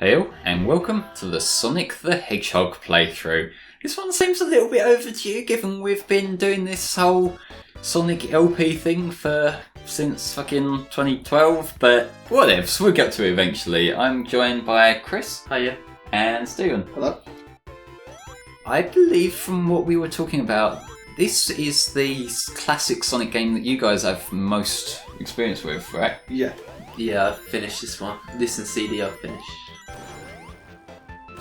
Hey and welcome to the Sonic the Hedgehog playthrough. This one seems a little bit overdue given we've been doing this whole Sonic LP thing since fucking 2012, but whatevs, we'll get to it eventually. I'm joined by Chris. Hiya. And Stephen. Hello. I believe from what we were talking about, this is the classic Sonic game that you guys have most experience with, right? Yeah. Yeah, I've finished this one. This and CD I've finished.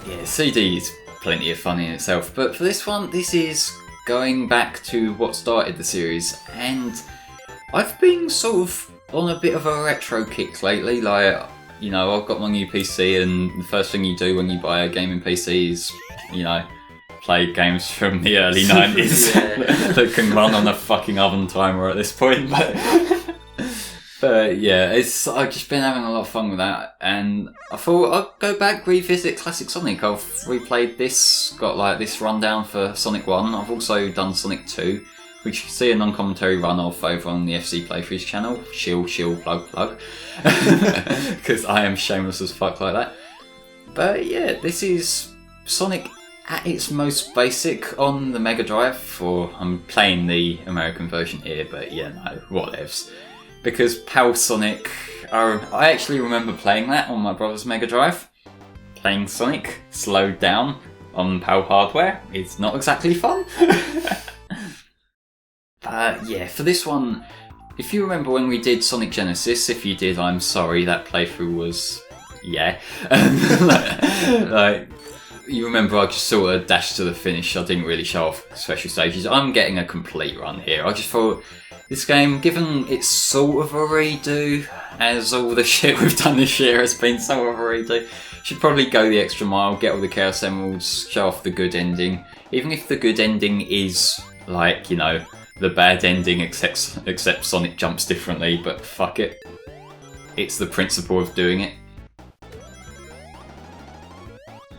Yeah, CD is plenty of fun in itself, but for this one, this is going back to what started the series, and I've been sort of on a bit of a retro kick lately. Like, you know, I've got my new PC, and the first thing you do when you buy a gaming PC is, you know, play games from the early 90s that can run on a fucking oven timer at this point. But yeah, I've just been having a lot of fun with that, and I thought I'd go back, revisit classic Sonic. I've replayed this, got like this rundown for Sonic 1. I've also done Sonic 2, which you can see a non-commentary run-off over on the FC Playthroughs channel. Shill, plug. Because I am shameless as fuck like that. But yeah, this is Sonic at its most basic on the Mega Drive, or I'm playing the American version here, but yeah, no, whatevs. Because PAL Sonic, I actually remember playing that on my brother's Mega Drive. Playing Sonic slowed down on PAL hardware is not exactly fun. But yeah, for this one, if you remember when we did Sonic Genesis, if you did, I'm sorry, that playthrough was, yeah. like, you remember I just sort of dashed to the finish, I didn't really show off special stages. I'm getting a complete run here. I just thought, this game, given it's sort of a redo, as all the shit we've done this year has been sort of a redo, should probably go the extra mile, get all the Chaos Emeralds, show off the good ending. Even if the good ending is, like, you know, the bad ending except Sonic jumps differently, but fuck it. It's the principle of doing it.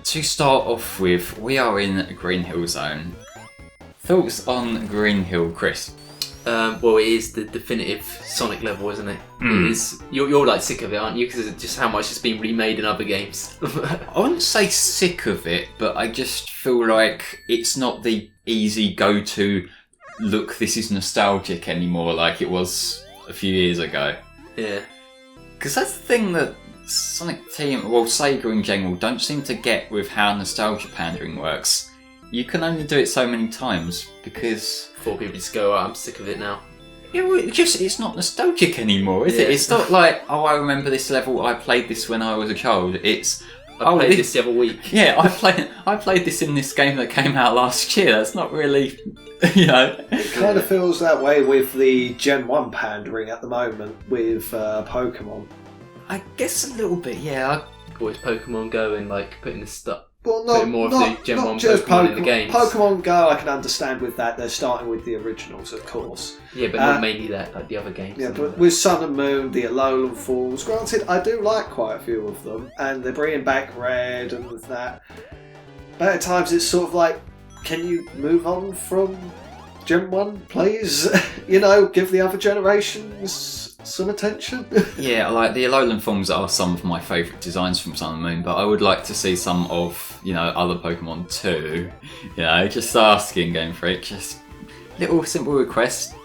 To start off with, we are in Green Hill Zone. Thoughts on Green Hill, Chris? Well, it is the definitive Sonic level, isn't it? It is. You're like sick of it, aren't you? Because of just how much it's been remade in other games. I wouldn't say sick of it, but I just feel like it's not the easy go-to, look, this is nostalgic anymore like it was a few years ago. Yeah. Because that's the thing that Sonic Team, well, Sega in general, don't seem to get with how nostalgia pandering works. You can only do it so many times because... For people just go, oh, I'm sick of it now. Yeah, well, it's not nostalgic anymore, is it? It's not like, oh, I remember this level, I played this when I was a child. It's... I played this the other week. Yeah, I played this in this game that came out last year. That's not really, you know... It kind of feels that way with the Gen 1 pandering at the moment with Pokemon. I guess a little bit, yeah. Always Pokemon Go and like putting the stuff... Well, putting more of the Gen 1 Pokemon in the games. Pokemon Go, I can understand with that. They're starting with the originals, of course. Yeah, but not mainly that, like the other games. Yeah, but with Sun and Moon, the Alolan Falls, granted, I do like quite a few of them, and they're bringing back Red and with that. But at times it's sort of like, can you move on from Gen 1, please? You know, give the other generations some attention. Yeah, like the Alolan forms are some of my favourite designs from Sun and Moon, but I would like to see some of, you know, other Pokemon too. You know, just asking Game Freak, just little simple request.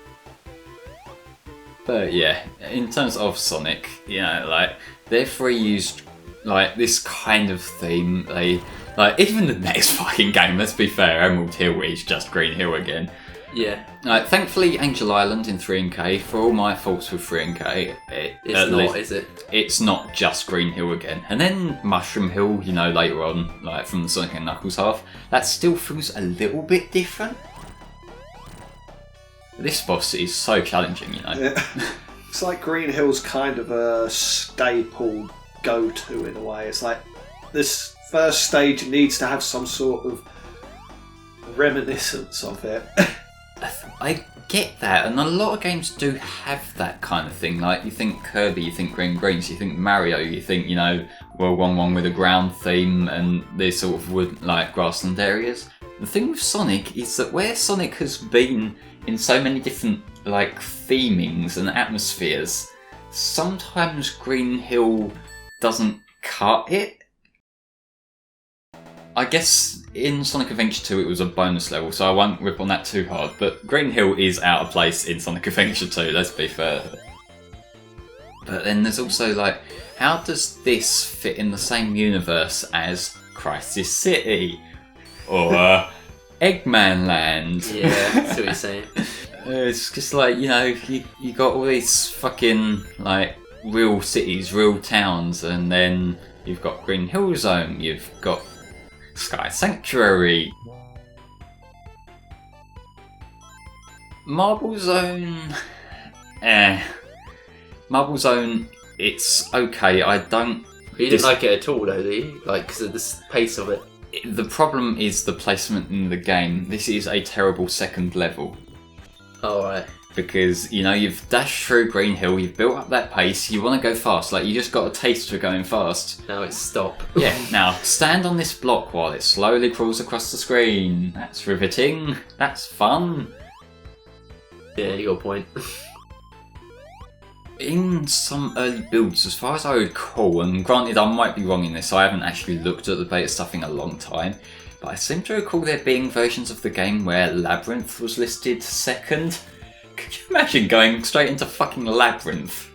But yeah, in terms of Sonic, you know, like they've reused like this kind of theme. They like even the next fucking game. Let's be fair, Emerald Hill is just Green Hill again. Yeah. Thankfully, Angel Island in 3NK, for all my faults with 3NK, it's not, is it? It's not just Green Hill again. And then Mushroom Hill, you know, later on, like from the Sonic and Knuckles half, that still feels a little bit different. This boss is so challenging, you know. Yeah. It's like Green Hill's kind of a staple go-to in a way. It's like this first stage needs to have some sort of reminiscence of it. I get that, and a lot of games do have that kind of thing. Like, you think Kirby, you think Green Greens, you think Mario, you think, you know, World 1 with a ground theme and these sort of wood, like, grassland areas. The thing with Sonic is that where Sonic has been in so many different, like, themings and atmospheres, sometimes Green Hill doesn't cut it. I guess in Sonic Adventure 2 it was a bonus level, so I won't rip on that too hard, but Green Hill is out of place in Sonic Adventure 2, let's be fair. But then there's also like, how does this fit in the same universe as Crisis City? Or Eggman Land? Yeah, that's what you're saying. It's just like, you know, you got all these fucking like real cities, real towns, and then you've got Green Hill Zone, you've got Sky Sanctuary. Marble Zone... Marble Zone, it's okay, I don't... You didn't like it at all though, do you? Like, because of the pace of it? The problem is the placement in the game. This is a terrible second level. Oh, right. Because, you know, you've dashed through Green Hill, you've built up that pace, you want to go fast, like you just got a taste for going fast. Now it's stop. Yeah, now stand on this block while it slowly crawls across the screen. That's riveting, that's fun. Yeah, you got a point. In some early builds, as far as I recall, and granted I might be wrong in this, I haven't actually looked at the beta stuff in a long time, but I seem to recall there being versions of the game where Labyrinth was listed second. Could you imagine going straight into fucking Labyrinth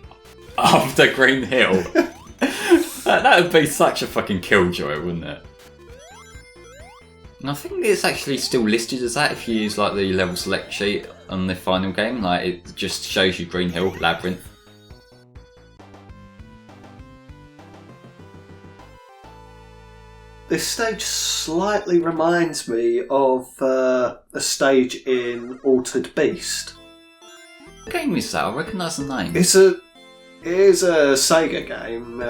after Green Hill? That would be such a fucking killjoy, wouldn't it? And I think it's actually still listed as that if you use like the level select sheet on the final game. Like it just shows you Green Hill, Labyrinth. This stage slightly reminds me of a stage in Altered Beast. What game is that? I recognise the name. It is a Sega game.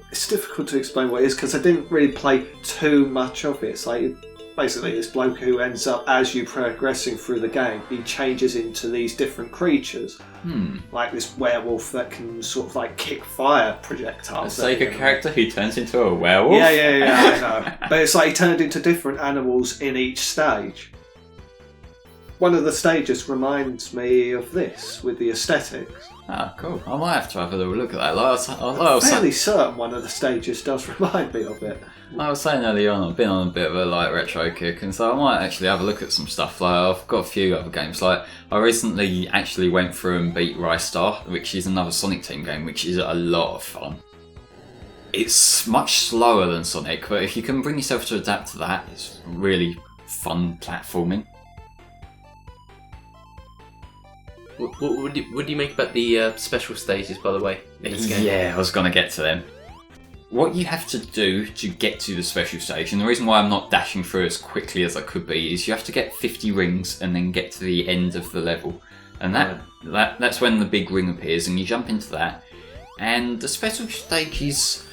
It's difficult to explain what it is because I didn't really play too much of it. It's like basically this bloke who ends up, as you progressing through the game, he changes into these different creatures. Like this werewolf that can sort of like kick fire projectiles. A Sega character who turns into a werewolf? Yeah, I know. But it's like he turned into different animals in each stage. One of the stages reminds me of this, with the aesthetics. Ah, cool. I might have to have a little look at that. I'm fairly certain one of the stages does remind me of it. I was saying earlier on, I've been on a bit of a like retro kick, and so I might actually have a look at some stuff. Like I've got a few other games. Like I recently actually went through and beat Rise Star, which is another Sonic Team game, which is a lot of fun. It's much slower than Sonic, but if you can bring yourself to adapt to that, it's really fun platforming. What do you make about the special stages, by the way, in this game? Yeah, I was going to get to them. What you have to do to get to the special stage, and the reason why I'm not dashing through as quickly as I could be, is you have to get 50 rings and then get to the end of the level. And that's when the big ring appears, and you jump into that. And the special stages,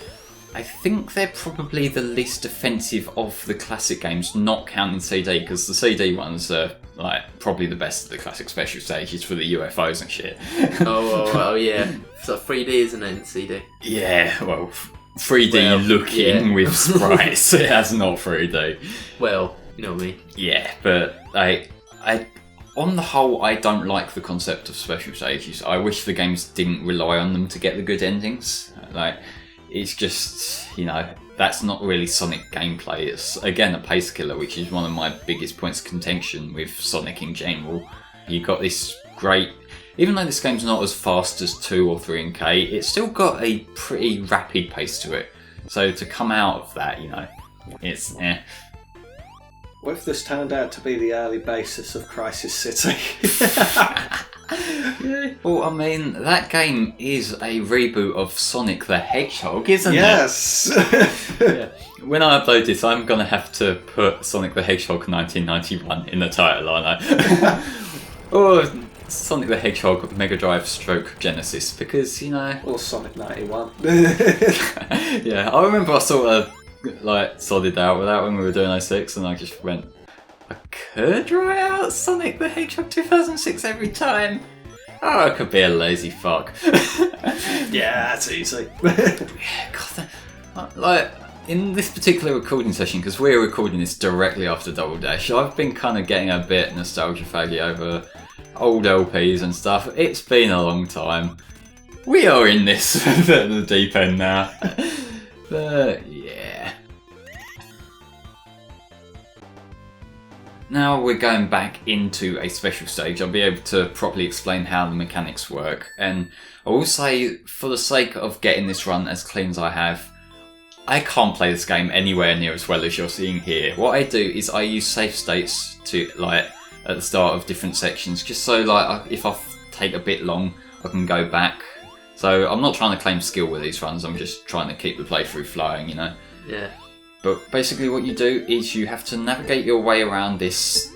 I think they're probably the least offensive of the classic games, not counting CD, because the CD ones are like probably the best of the classic special stages for the UFOs and shit. Oh yeah. It's like 3D, isn't it, in CD? Yeah, well, 3D looking with sprites. That's not 3D. Well, you know what I mean. Yeah, but I on the whole, I don't like the concept of special stages. I wish the games didn't rely on them to get the good endings. Like, it's just, you know, that's not really Sonic gameplay. It's, again, a pace killer, which is one of my biggest points of contention with Sonic in general. You got this great... Even though this game's not as fast as 2 or 3 in K, it's still got a pretty rapid pace to it. So to come out of that, you know, it's eh. What if this turned out to be the early basis of Crisis City? Well, I mean, that game is a reboot of Sonic the Hedgehog, isn't it? Yes! Yeah. When I upload this, I'm going to have to put Sonic the Hedgehog 1991 in the title, aren't I? Or Sonic the Hedgehog Mega Drive stroke Genesis, because, you know... Or Sonic 91. Yeah, I remember I sort of, like, sodded out with that when we were doing 06, and I just went... I could write out Sonic the Hedgehog 2006 every time. Oh, I could be a lazy fuck. Yeah, that's easy. God, like, in this particular recording session, because we're recording this directly after Double Dash, I've been kind of getting a bit nostalgia faggy over old LPs and stuff. It's been a long time. We are in this at the deep end now. But, yeah. now we're going back into a special stage, I'll be able to properly explain how the mechanics work. And I will say, for the sake of getting this run as clean as I have, I can't play this game anywhere near as well as you're seeing here. What I do is I use save states to, like, at the start of different sections, just so, like, if I take a bit long, I can go back. So I'm not trying to claim skill with these runs, I'm just trying to keep the playthrough flowing, you know? Yeah. But basically what you do is you have to navigate your way around this,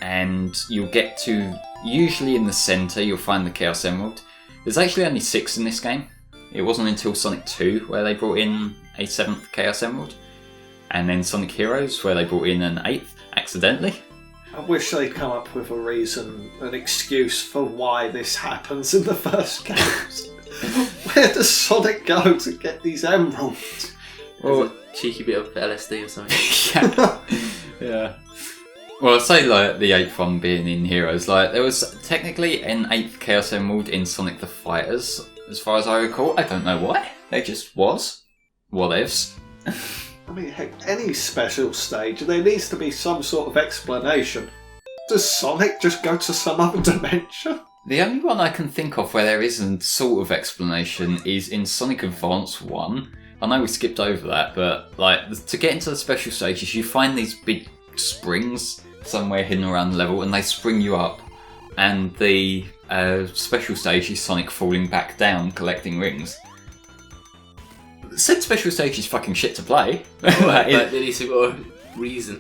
and you'll get to, usually in the centre, you'll find the Chaos Emerald. There's actually only 6 in this game. It wasn't until Sonic 2 where they brought in a 7th Chaos Emerald, and then Sonic Heroes where they brought in an 8th accidentally. I wish they'd come up with a reason, an excuse for why this happens in the first games. Where does Sonic go to get these emeralds? Well, a cheeky bit of LSD or something. Yeah. Well, I'd say like the 8th one being in Heroes, like there was technically an 8th Chaos Emerald in Sonic the Fighters, as far as I recall. I don't know why. There just was. Whatevs. I mean, heck, any special stage, there needs to be some sort of explanation. Does Sonic just go to some other dimension? The only one I can think of where there isn't sort of explanation is in Sonic Advance 1. I know we skipped over that, but like to get into the special stages, you find these big springs somewhere hidden around the level, and they spring you up. And the special stage is Sonic falling back down, collecting rings. Said special stage is fucking shit to play. But at least we've got a reason.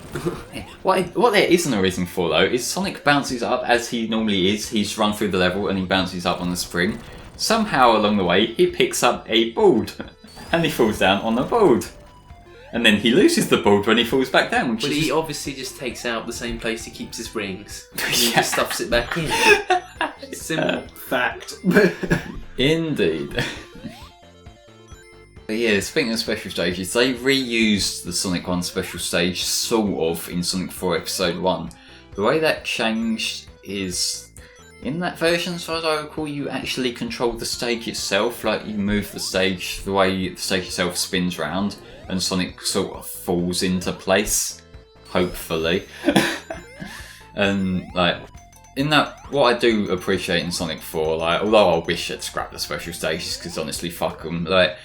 What there isn't a reason for though is Sonic bounces up as he normally is. He's run through the level and he bounces up on the spring. Somehow along the way he picks up a board and he falls down on the board. And then he loses the board when he falls back down. But he obviously just takes out the same place he keeps his rings. And he Yeah. just stuffs it back in. It's simple. Fact. Indeed. But yeah, speaking of special stages, they reused the Sonic 1 special stage sort of in Sonic 4 Episode 1. The way that changed is, in that version, as far as I recall, you actually control the stage itself. Like, you move the stage the way the stage itself spins round, and Sonic sort of falls into place, hopefully. And, like, in that, what I do appreciate in Sonic 4, like, although I wish I'd scrap the special stages, because honestly, fuck them, like,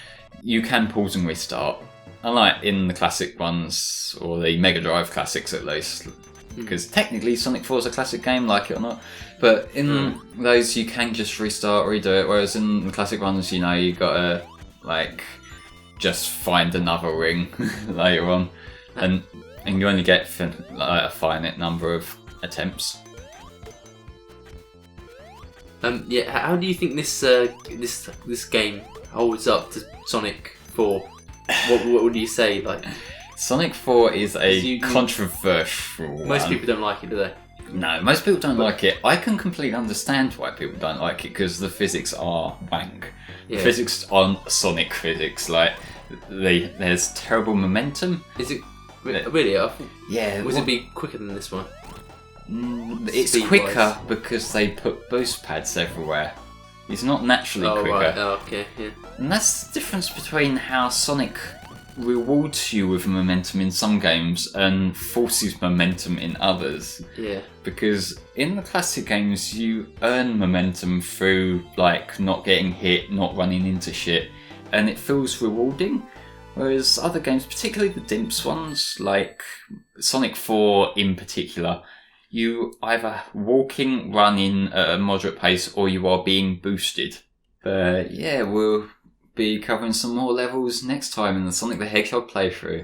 you can pause and restart. Unlike in the classic ones, or the Mega Drive classics at least, because technically Sonic 4 is a classic game, like it or not. But in those, you can just restart, redo it. Whereas in the classic ones, you know, you gotta like just find another ring later on, and you only get like, a finite number of attempts. Yeah, how do you think this game holds up to Sonic 4? What would you say? Like, Sonic 4 is a controversial most one. people don't like it, do they? No, most people don't like it. I can completely understand why people don't like it, because the physics are wank. Yeah. The physics aren't Sonic physics. Like, there's terrible momentum. Is it really? I thought, Yeah. was it be quicker than this one? It's Speed-wise? quicker because they put boost pads everywhere. It's not naturally quicker. Right. Oh, okay. Yeah. And that's the difference between how Sonic rewards you with momentum in some games and forces momentum in others. Yeah. Because in the classic games, you earn momentum through, like, not getting hit, not running into shit, and it feels rewarding. Whereas other games, particularly the Dimps ones, like Sonic 4 in particular, you either walking, running at a moderate pace, or you are being boosted. But yeah, we'll be covering some more levels next time in the Sonic the Hedgehog playthrough.